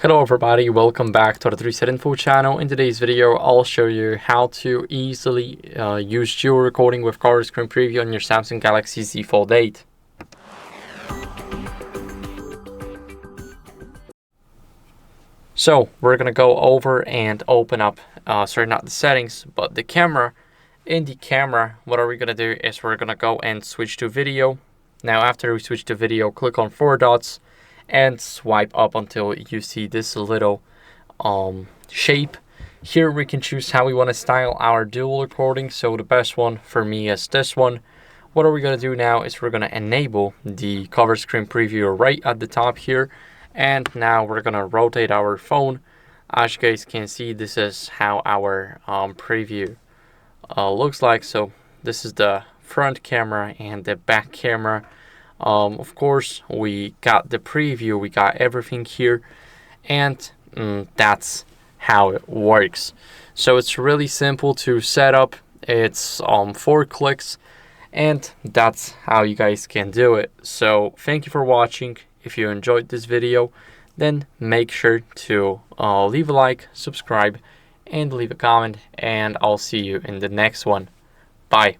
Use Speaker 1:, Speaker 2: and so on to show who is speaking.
Speaker 1: Hello everybody, welcome back to the HardReset.Info channel. In today's video, I'll show you how to easily use dual recording with color screen preview on your Samsung Galaxy Z Fold 8. So we're gonna go over and open up, not the settings, but the camera. In the camera, what are we gonna do is we're gonna go and switch to video. Now after we switch to video, click on 4 dots and swipe up until you see this little shape. Here we can choose how we want to style our dual recording. So the best one for me is this one. What are we going to do now is we're going to enable the cover screen preview right at the top here. And now we're going to rotate our phone. As you guys can see, this is how our preview looks like. So this is the front camera and the back camera. Of course, we got the preview, we got everything here, and that's how it works. So it's really simple to set up. It's 4 clicks, and that's how you guys can do it. So thank you for watching. If you enjoyed this video, then make sure to leave a like, subscribe, and leave a comment, and I'll see you in the next one. Bye.